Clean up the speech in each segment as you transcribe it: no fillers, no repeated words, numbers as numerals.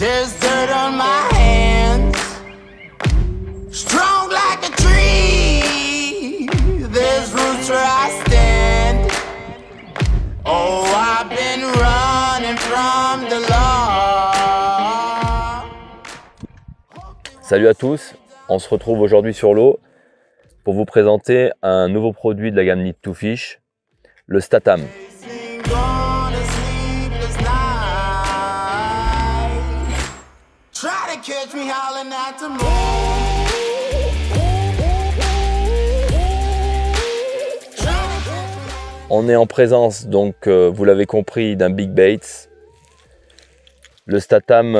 There's dirt on my hands, strong like a tree. There's roots where I stand. Oh, I've been running from the law. Salut à tous, on se retrouve aujourd'hui sur l'eau pour vous présenter un nouveau produit de la gamme Need2Fish, le Statam. On est en présence, donc vous l'avez compris, d'un big bait. Le Statam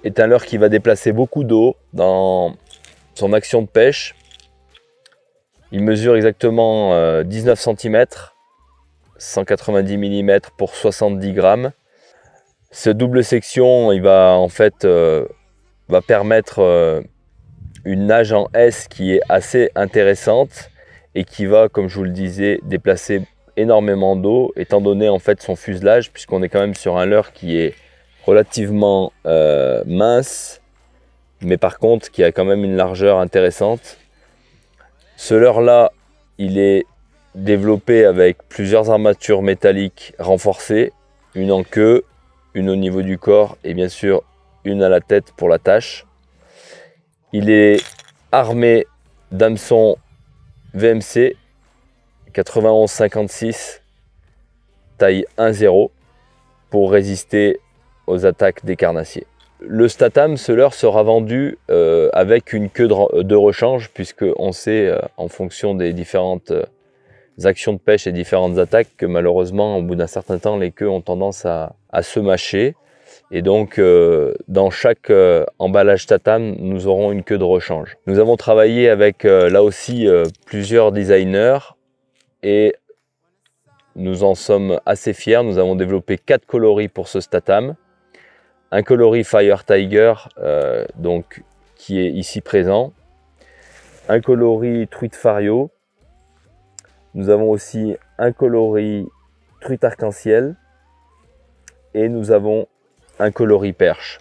est un leurre qui va déplacer beaucoup d'eau dans son action de pêche. Il mesure exactement 19 cm, 190 mm pour 70 grammes. Ce double section, il va en fait va permettre une nage en S qui est assez intéressante et qui va, comme je vous le disais, déplacer énormément d'eau, étant donné en fait son fuselage, puisqu'on est quand même sur un leurre qui est relativement mince, mais par contre qui a quand même une largeur intéressante. Ce leurre là, il est développé avec plusieurs armatures métalliques renforcées, une en queue, une au niveau du corps et bien sûr une à la tête pour l'attache. Il est armé d'hameçons VMC 91-56 taille 1-0 pour résister aux attaques des carnassiers. Le Statam, ce leurre sera vendu avec une queue de rechange, puisque on sait en fonction des différentes actions de pêche et différentes attaques que malheureusement au bout d'un certain temps les queues ont tendance à se mâcher, et donc dans chaque emballage Statam nous aurons une queue de rechange. Nous avons travaillé avec là aussi plusieurs designers et nous en sommes assez fiers. Nous avons développé 4 coloris pour ce Statam. Un coloris Fire Tiger donc qui est ici présent, un coloris Truite Fario, nous avons aussi un coloris Truite Arc-en-Ciel et nous avons un coloris Perche.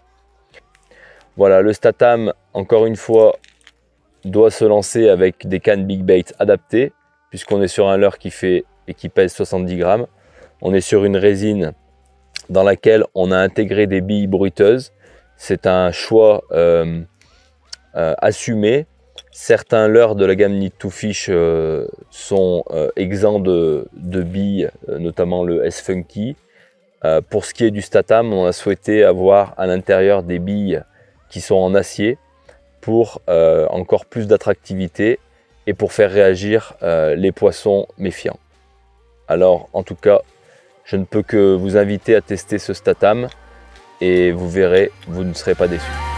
Voilà, le Statam, encore une fois, doit se lancer avec des cannes big bait adaptées, puisqu'on est sur un leurre qui fait et qui pèse 70 grammes. On est sur une résine dans laquelle on a intégré des billes bruiteuses. C'est un choix assumé. Certains leurres de la gamme Need2Fish sont exempts de billes, notamment le S-Funky. Pour ce qui est du Statam, on a souhaité avoir à l'intérieur des billes qui sont en acier pour encore plus d'attractivité et pour faire réagir les poissons méfiants. Alors en tout cas, je ne peux que vous inviter à tester ce Statam et vous verrez, vous ne serez pas déçus.